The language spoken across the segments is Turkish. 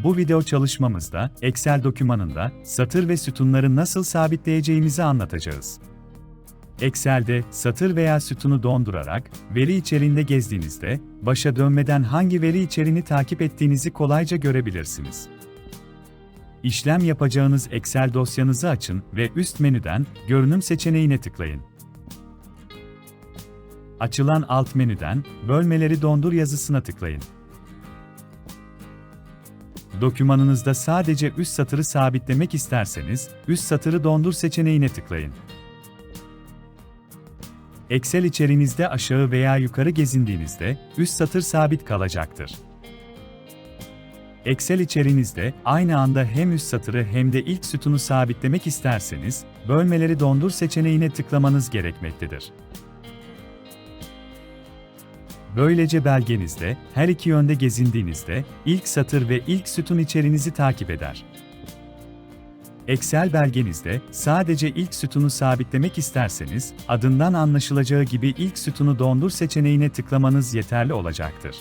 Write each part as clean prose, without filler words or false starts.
Bu video çalışmamızda Excel dokümanında satır ve sütunları nasıl sabitleyeceğimizi anlatacağız. Excel'de satır veya sütunu dondurarak veri içeriğinde gezdiğinizde başa dönmeden hangi veri içeriğini takip ettiğinizi kolayca görebilirsiniz. İşlem yapacağınız Excel dosyanızı açın ve üst menüden Görünüm seçeneğine tıklayın. Açılan alt menüden Bölmeleri dondur yazısına tıklayın. Dokümanınızda sadece üst satırı sabitlemek isterseniz, üst satırı dondur seçeneğine tıklayın. Excel içeriğinizde aşağı veya yukarı gezindiğinizde, üst satır sabit kalacaktır. Excel içeriğinizde aynı anda hem üst satırı hem de ilk sütunu sabitlemek isterseniz, Bölmeleri dondur seçeneğine tıklamanız gerekmektedir. Böylece belgenizde, her iki yönde gezindiğinizde, ilk satır ve ilk sütun içeriğinizi takip eder. Excel belgenizde, sadece ilk sütunu sabitlemek isterseniz, adından anlaşılacağı gibi ilk sütunu dondur seçeneğine tıklamanız yeterli olacaktır.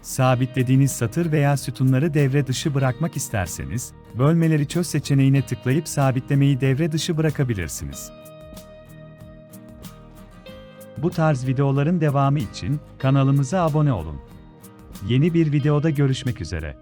Sabitlediğiniz satır veya sütunları devre dışı bırakmak isterseniz, Bölmeleri çöz seçeneğine tıklayıp sabitlemeyi devre dışı bırakabilirsiniz. Bu tarz videoların devamı için kanalımıza abone olun. Yeni bir videoda görüşmek üzere.